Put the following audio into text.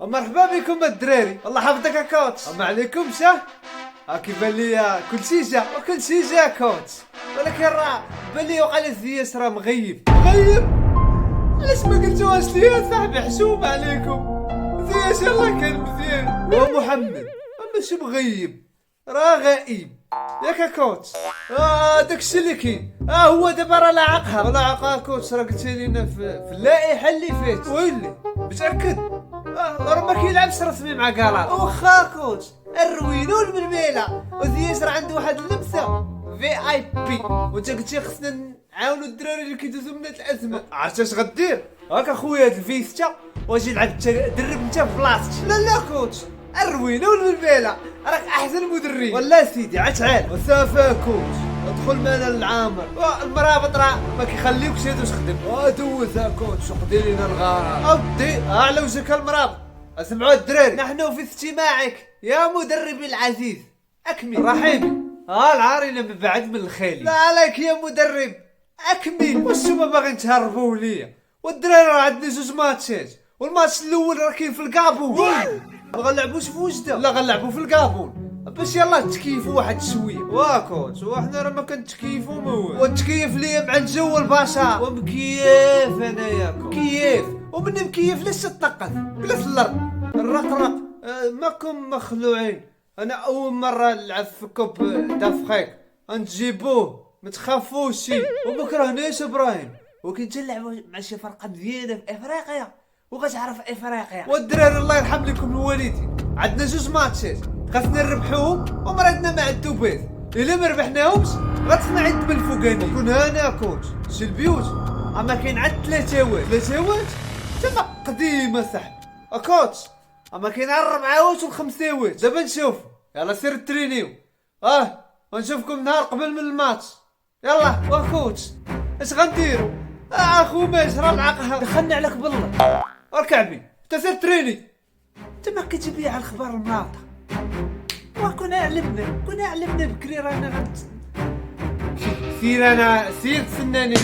مرحبا بكم الدراري، الله يحفظك يا كوتش. ما عليكم شا كيبان لي كلشي جا وكلشي جا كوتش، ولكن راه بان لي وقع لي زياس راه مغيب. علاش ما قلتوهاش ليا يا صاحبي؟ حشوم عليكم. زياس يلاه كان مزيان ومحمد ماشي مغيب، راه غائب ياك يا كوتش. داكشي اللي كاين. هو دابا راه لاعقها ولا عقها كوتش، راه قلتي لينا في اللائحه اللي فات. ويلي متاكد؟ راه ما كيلعبش رسمي مع كالاط. واخا كوتش الروينه والملميله، وزياس راه عنده واحد اللمسه في اي بي، وانت قلتي خصنا نعاونوا الدراري اللي كيدوزوا من هاد الازمه. عرفتي اش غدير؟ هاك اخويا هاد الفيستا واجي لعب انت، درب انت في بلاصتي. لا كوتش الروينه والملميله راك احسن مدرب. والله سيدي عاد تعال وسافا كوتش، ادخل معنا للعامر. المرابط راه ما كيخليوكش تخدم. دوزها كوتش وقضي لينا الغرام. اودي على وجهك المرابط. اسمعوا الدراري، نحن في استماعك يا مدربي العزيز. اكمل رحيبي. العاري من بعد من الخالي. لا عليك يا مدرب، اكمل. واش نتوما باغيين تهربوا ليا؟ والدراري راه عندنا جوج ماتشات، والماتش الاول راه كاين في الكابون. ما غنلعبوش في وجده، لا غنلعبوا في الكابون باش يلاه تكيفوا واحد شويه. واكوتش وحنا راه ما كنتكيفوا ما والو، والتكيف ليا مع الجو البشر ومكيف انايا كيف، ومن مكيف ليش تنقص جلس الارض الرقرق. ماكم مخلوعين. انا اول مره نلعب في كوب دافريك، نجيبوه ما تخافوش. وما كرهناش ابراهيم، ولكن تلعبوا مع شي فرقه مزيانه في افريقيا وغتعرف افريقيا. والدراري الله يرحم لكم الوالدين، عندنا جوج ماتشات خاصنا نربحوهم ومرادنا مع الدوبيز. الا ما ربحناهمش غتسمع عند الفوقاني. وكون هنا كوتش شي البيوت اما كاين عاد ثلاثاوات تما قديمه صاحبي. كوتش اما كاين 4 و5. دابا نشوف. يلا سير ترينيو. ونشوفكم نهار قبل من الماتش. يلا وكوتش اش غنديروا؟ اخو ماش راه العقها دخلنا عليك بالله. اركعبي انت سير تريني. انت ما كتجيب لي على الخبار المناطق. كنا علمنا بكري رانا سير تسناني.